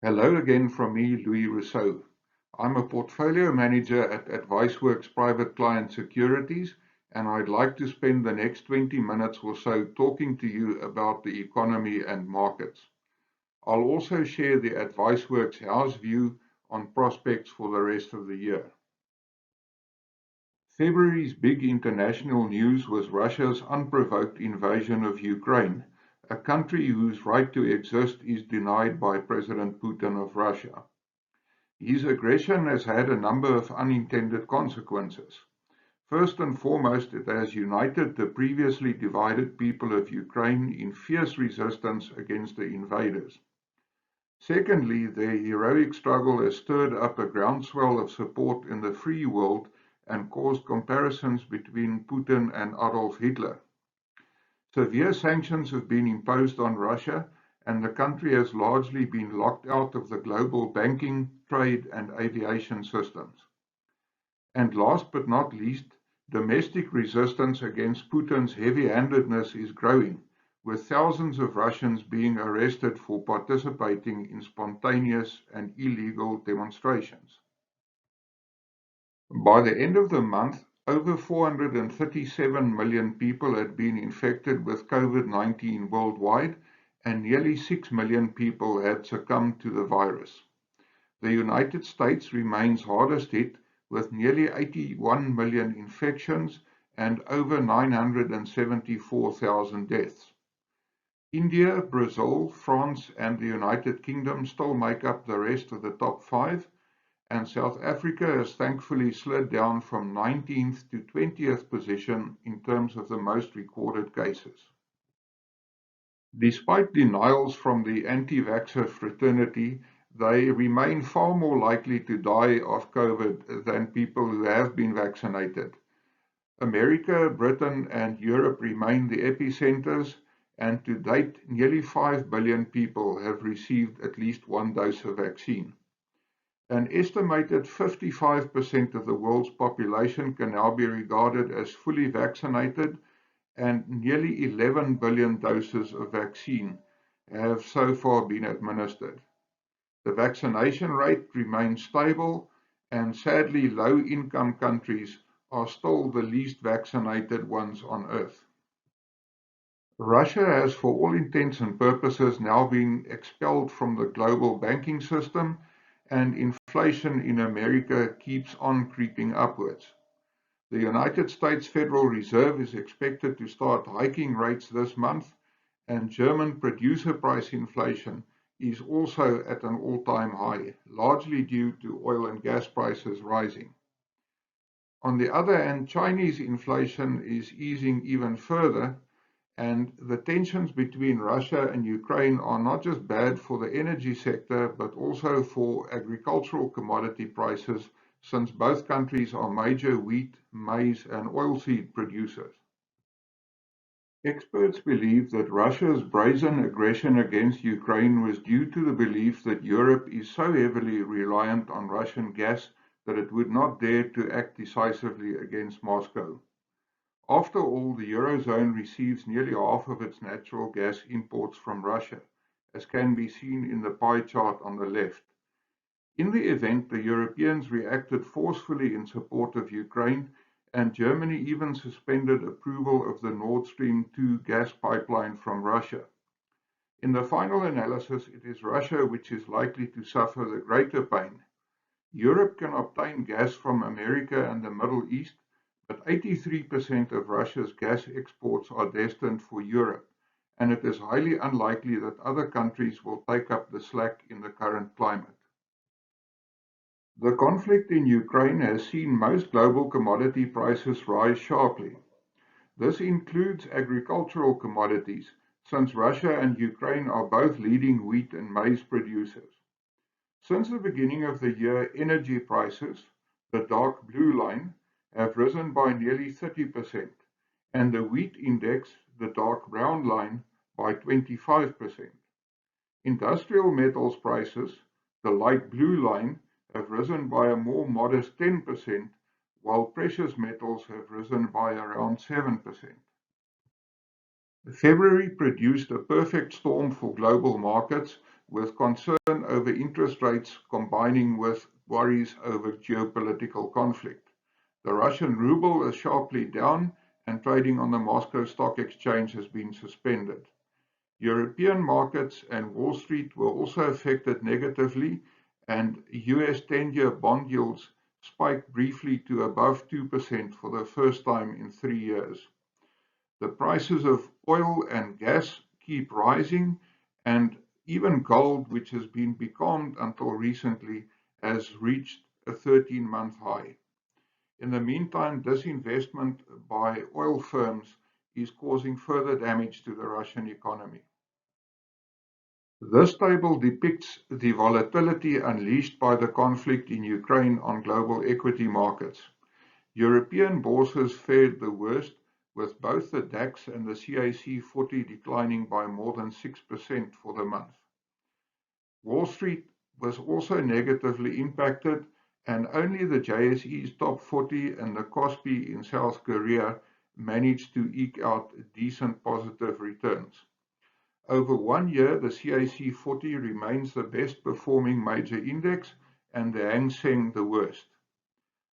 Hello again from me, Louis Rossouw. I'm a portfolio manager at Adviceworx Private Client Securities, and I'd like to spend the next 20 minutes or so talking to you about the economy and markets. I'll also share the Adviceworx house view on prospects for the rest of the year. February's big international news was Russia's unprovoked invasion of Ukraine, a country whose right to exist is denied by President Putin of Russia. His aggression has had a number of unintended consequences. First and foremost, it has united the previously divided people of Ukraine in fierce resistance against the invaders. Secondly, their heroic struggle has stirred up a groundswell of support in the free world and caused comparisons between Putin and Adolf Hitler. Severe sanctions have been imposed on Russia, and the country has largely been locked out of the global banking, trade, and aviation systems. And last but not least, domestic resistance against Putin's heavy-handedness is growing, with thousands of Russians being arrested for participating in spontaneous and illegal demonstrations. By the end of the month, over 437 million people had been infected with COVID-19 worldwide, and nearly 6 million people had succumbed to the virus. The United States remains hardest hit, with nearly 81 million infections and over 974,000 deaths. India, Brazil, France, and the United Kingdom still make up the rest of the top five, and South Africa has thankfully slid down from 19th to 20th position in terms of the most recorded cases. Despite denials from the anti-vaxxer fraternity, they remain far more likely to die of COVID than people who have been vaccinated. America, Britain, and Europe remain the epicenters, and to date, nearly 5 billion people have received at least one dose of vaccine. An estimated 55% of the world's population can now be regarded as fully vaccinated, and nearly 11 billion doses of vaccine have so far been administered. The vaccination rate remains stable, and sadly, low-income countries are still the least vaccinated ones on Earth. Russia has, for all intents and purposes, now been expelled from the global banking system, and inflation in America keeps on creeping upwards. The United States Federal Reserve is expected to start hiking rates this month, and German producer price inflation is also at an all-time high, largely due to oil and gas prices rising. On the other hand, Chinese inflation is easing even further, and the tensions between Russia and Ukraine are not just bad for the energy sector, but also for agricultural commodity prices, since both countries are major wheat, maize, and oilseed producers. Experts believe that Russia's brazen aggression against Ukraine was due to the belief that Europe is so heavily reliant on Russian gas that it would not dare to act decisively against Moscow. After all, the Eurozone receives nearly half of its natural gas imports from Russia, as can be seen in the pie chart on the left. In the event, the Europeans reacted forcefully in support of Ukraine, and Germany even suspended approval of the Nord Stream 2 gas pipeline from Russia. In the final analysis, it is Russia which is likely to suffer the greater pain. Europe can obtain gas from America and the Middle East, but 83% of Russia's gas exports are destined for Europe, and it is highly unlikely that other countries will take up the slack in the current climate. The conflict in Ukraine has seen most global commodity prices rise sharply. This includes agricultural commodities, since Russia and Ukraine are both leading wheat and maize producers. Since the beginning of the year, energy prices, the dark blue line, have risen by nearly 30%, and the wheat index, the dark brown line, by 25%. Industrial metals prices, the light blue line, have risen by a more modest 10%, while precious metals have risen by around 7%. February produced a perfect storm for global markets, with concern over interest rates combining with worries over geopolitical conflict. The Russian ruble is sharply down, and trading on the Moscow Stock Exchange has been suspended. European markets and Wall Street were also affected negatively, and US 10-year bond yields spiked briefly to above 2% for the first time in 3 years. The prices of oil and gas keep rising, and even gold, which has been becalmed until recently, has reached a 13-month high. In the meantime, disinvestment by oil firms is causing further damage to the Russian economy. This table depicts the volatility unleashed by the conflict in Ukraine on global equity markets. European bourses fared the worst, with both the DAX and the CAC 40 declining by more than 6% for the month. Wall Street was also negatively impacted, and only the JSE's top 40 and the Kospi in South Korea managed to eke out decent positive returns. Over 1 year, the CAC 40 remains the best performing major index and the Hang Seng the worst.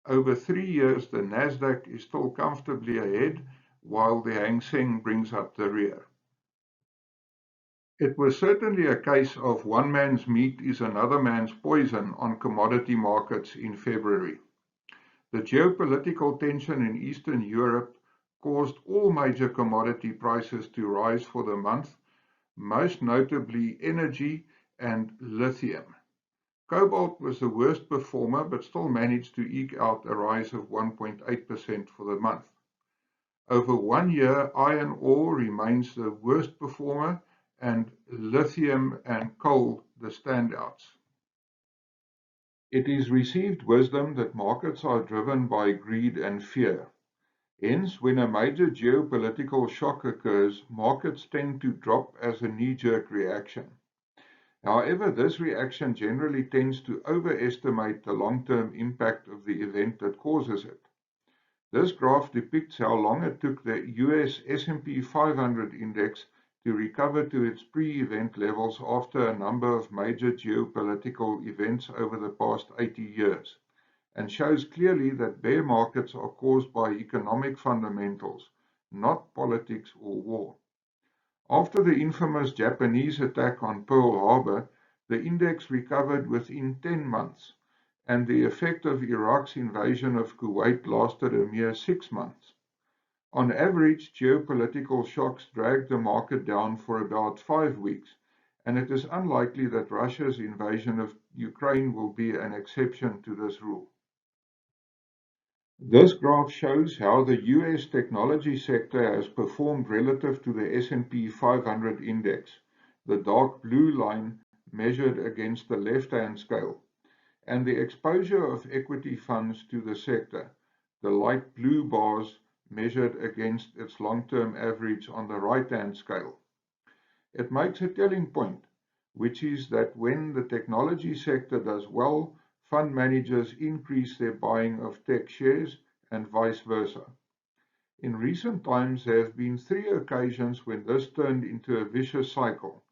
Over 3 years, the Nasdaq is still comfortably ahead, while the Hang Seng brings up the rear. It was certainly a case of one man's meat is another man's poison on commodity markets in February. The geopolitical tension in Eastern Europe caused all major commodity prices to rise for the month, most notably energy and lithium. Cobalt was the worst performer, but still managed to eke out a rise of 1.8% for the month. Over 1 year, iron ore remains the worst performer, and lithium and coal the standouts. It is received wisdom that markets are driven by greed and fear. Hence, when a major geopolitical shock occurs, markets tend to drop as a knee-jerk reaction. However, this reaction generally tends to overestimate the long-term impact of the event that causes it. This graph depicts how long it took the US S&P 500 index to recover to its pre-event levels after a number of major geopolitical events over the past 80 years, and shows clearly that bear markets are caused by economic fundamentals, not politics or war. After the infamous Japanese attack on Pearl Harbor, the index recovered within 10 months, and the effect of Iraq's invasion of Kuwait lasted a mere 6 months. On average, geopolitical shocks dragged the market down for about 5 weeks, and it is unlikely that Russia's invasion of Ukraine will be an exception to this rule. This graph shows how the US technology sector has performed relative to the S&P 500 index, the dark blue line measured against the left-hand scale, and the exposure of equity funds to the sector, the light blue bars measured against its long-term average on the right-hand scale. It makes a telling point, which is that when the technology sector does well, fund managers increase their buying of tech shares and vice versa. In recent times, there have been 3 occasions when this turned into a vicious cycle: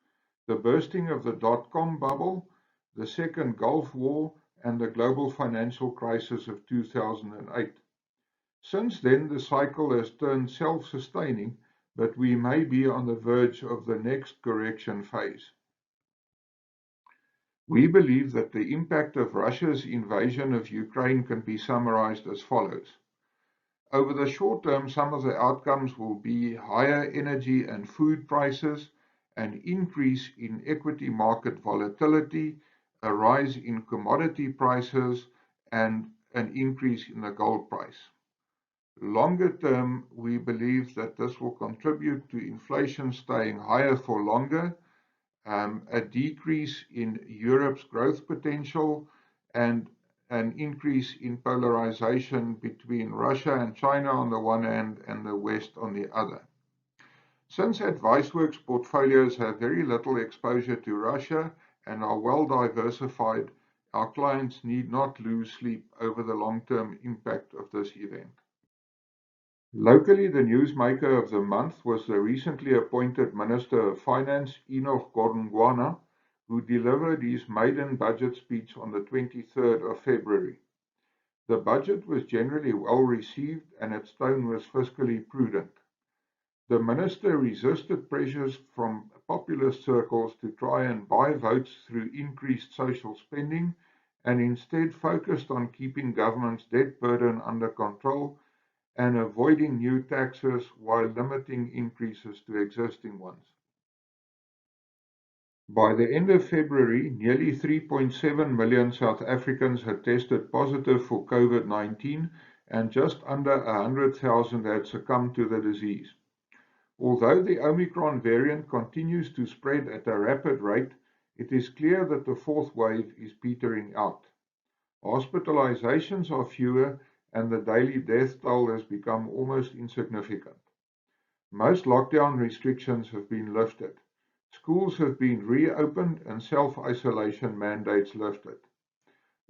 the bursting of the dot-com bubble, the second Gulf War, and the global financial crisis of 2008. Since then, the cycle has turned self-sustaining, but we may be on the verge of the next correction phase. We believe that the impact of Russia's invasion of Ukraine can be summarized as follows. Over the short term, some of the outcomes will be higher energy and food prices, an increase in equity market volatility, a rise in commodity prices, and an increase in the gold price. Longer term, we believe that this will contribute to inflation staying higher for longer, a decrease in Europe's growth potential, and an increase in polarization between Russia and China on the one hand and the West on the other. Since Adviceworx portfolios have very little exposure to Russia and are well diversified, our clients need not lose sleep over the long-term impact of this event. Locally, the newsmaker of the month was the recently appointed Minister of Finance, Enoch Godongwana, who delivered his maiden budget speech on the 23rd of February. The budget was generally well received and its tone was fiscally prudent. The minister resisted pressures from populist circles to try and buy votes through increased social spending and instead focused on keeping government's debt burden under control and avoiding new taxes while limiting increases to existing ones. By the end of February, nearly 3.7 million South Africans had tested positive for COVID-19 and just under 100,000 had succumbed to the disease. Although the Omicron variant continues to spread at a rapid rate, it is clear that the fourth wave is petering out. Hospitalizations are fewer and the daily death toll has become almost insignificant. Most lockdown restrictions have been lifted. Schools have been reopened and self-isolation mandates lifted.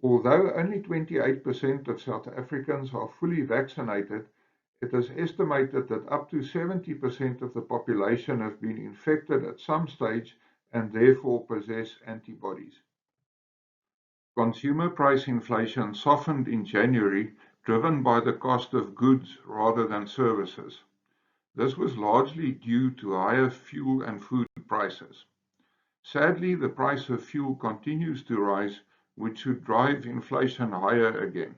Although only 28% of South Africans are fully vaccinated, it is estimated that up to 70% of the population have been infected at some stage and therefore possess antibodies. Consumer price inflation softened in January, driven by the cost of goods rather than services. This was largely due to higher fuel and food prices. Sadly, the price of fuel continues to rise, which should drive inflation higher again.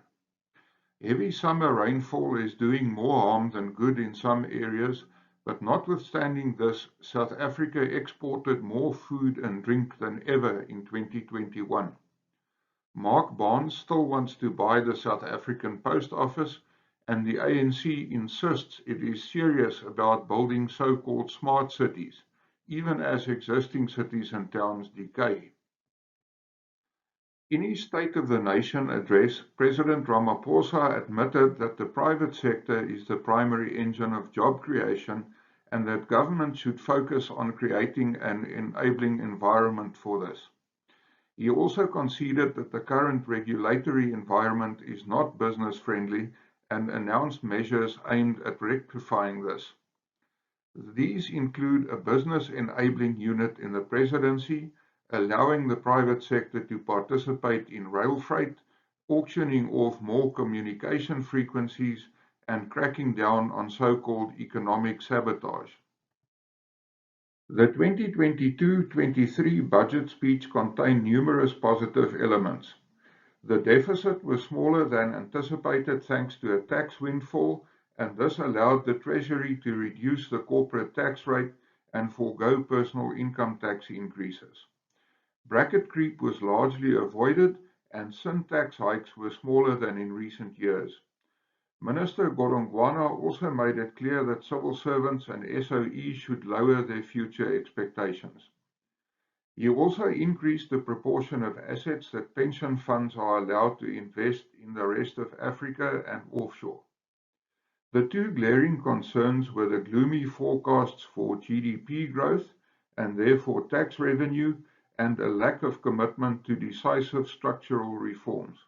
Heavy summer rainfall is doing more harm than good in some areas, but notwithstanding this, South Africa exported more food and drink than ever in 2021. Mark Barnes still wants to buy the South African Post Office, and the ANC insists it is serious about building so-called smart cities, even as existing cities and towns decay. In his State of the Nation address, President Ramaphosa admitted that the private sector is the primary engine of job creation and that government should focus on creating an enabling environment for this. He also conceded that the current regulatory environment is not business-friendly and announced measures aimed at rectifying this. These include a business enabling unit in the presidency, allowing the private sector to participate in rail freight, auctioning off more communication frequencies, and cracking down on so-called economic sabotage. The 2022-23 budget speech contained numerous positive elements. The deficit was smaller than anticipated thanks to a tax windfall, and this allowed the Treasury to reduce the corporate tax rate and forego personal income tax increases. Bracket creep was largely avoided, and sin tax hikes were smaller than in recent years. Minister Godongwana also made it clear that civil servants and SOEs should lower their future expectations. He also increased the proportion of assets that pension funds are allowed to invest in the rest of Africa and offshore. The two glaring concerns were the gloomy forecasts for GDP growth and therefore tax revenue, and a lack of commitment to decisive structural reforms.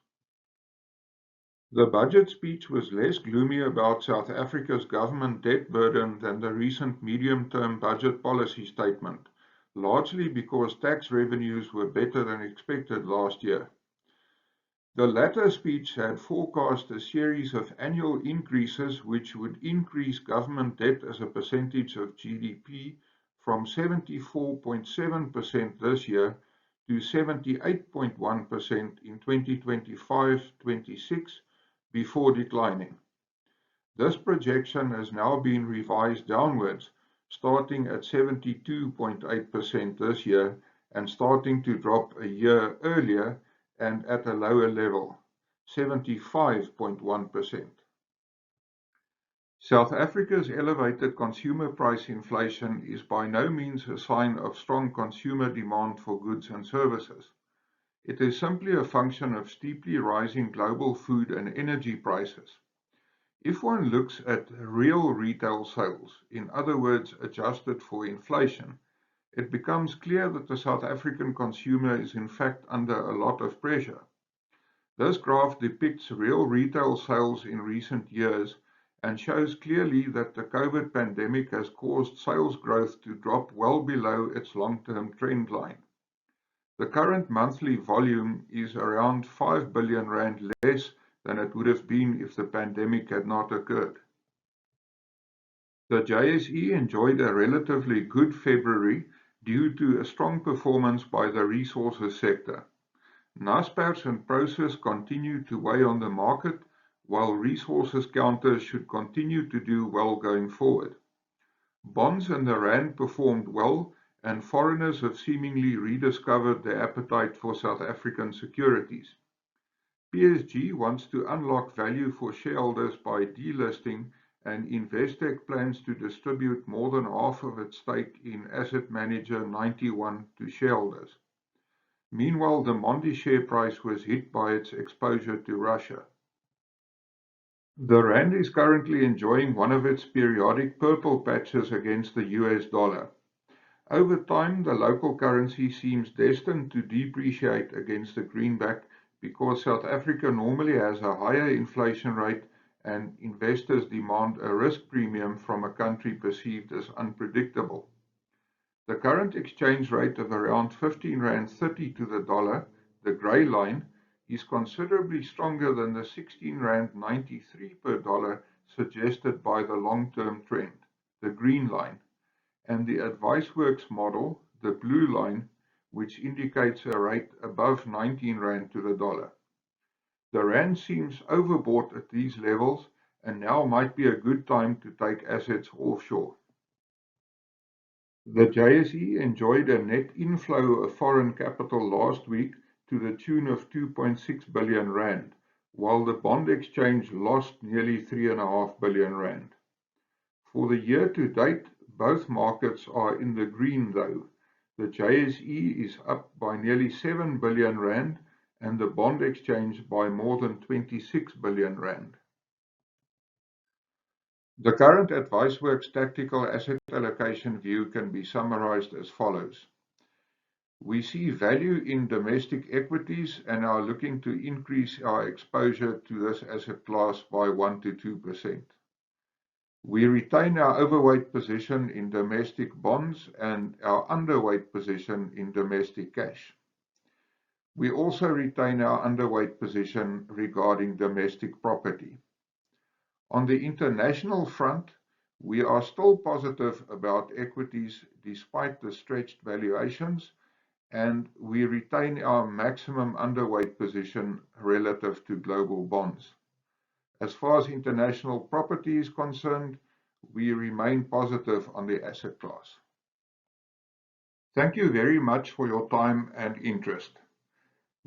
The budget speech was less gloomy about South Africa's government debt burden than the recent medium-term budget policy statement, largely because tax revenues were better than expected last year. The latter speech had forecast a series of annual increases which would increase government debt as a percentage of GDP from 74.7% this year to 78.1% in 2025-26 before declining. This projection has now been revised downwards, starting at 72.8% this year and starting to drop a year earlier and at a lower level, 75.1%. South Africa's elevated consumer price inflation is by no means a sign of strong consumer demand for goods and services. It is simply a function of steeply rising global food and energy prices. If one looks at real retail sales, in other words adjusted for inflation, it becomes clear that the South African consumer is in fact under a lot of pressure. This graph depicts real retail sales in recent years, and shows clearly that the COVID pandemic has caused sales growth to drop well below its long-term trend line. The current monthly volume is around 5 billion rand less than it would have been if the pandemic had not occurred. The JSE enjoyed a relatively good February due to a strong performance by the resources sector. Naspers and Prosus continue to weigh on the market, while resources counters should continue to do well going forward. Bonds and the rand performed well, and foreigners have seemingly rediscovered their appetite for South African securities. PSG wants to unlock value for shareholders by delisting, and Investec plans to distribute more than half of its stake in asset manager 91 to shareholders. Meanwhile, the Mondi share price was hit by its exposure to Russia. The rand is currently enjoying one of its periodic purple patches against the US dollar. Over time, the local currency seems destined to depreciate against the greenback because South Africa normally has a higher inflation rate and investors demand a risk premium from a country perceived as unpredictable. The current exchange rate of around 15.30 Rand to the dollar, the grey line, is considerably stronger than the 16.93 Rand per dollar suggested by the long-term trend, the green line, and the Adviceworx model, the blue line, which indicates a rate above 19 Rand to the dollar. The rand seems overbought at these levels, and now might be a good time to take assets offshore. The JSE enjoyed a net inflow of foreign capital last week to the tune of 2.6 billion rand, while the bond exchange lost nearly 3.5 billion rand. For the year to date, both markets are in the green though. The JSE is up by nearly 7 billion rand and the bond exchange by more than 26 billion rand. The current Adviceworx tactical asset allocation view can be summarized as follows. We see value in domestic equities and are looking to increase our exposure to this asset class by 1 to 2%. We retain our overweight position in domestic bonds and our underweight position in domestic cash. We also retain our underweight position regarding domestic property. On the international front, we are still positive about equities despite the stretched valuations, and we retain our maximum underweight position relative to global bonds. As far as international property is concerned, we remain positive on the asset class. Thank you very much for your time and interest.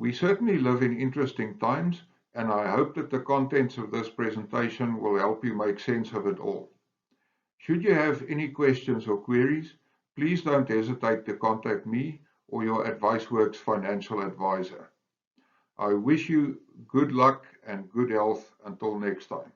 We certainly live in interesting times, and I hope that the contents of this presentation will help you make sense of it all. Should you have any questions or queries, please don't hesitate to contact me or your Adviceworx financial advisor. I wish you good luck and good health until next time.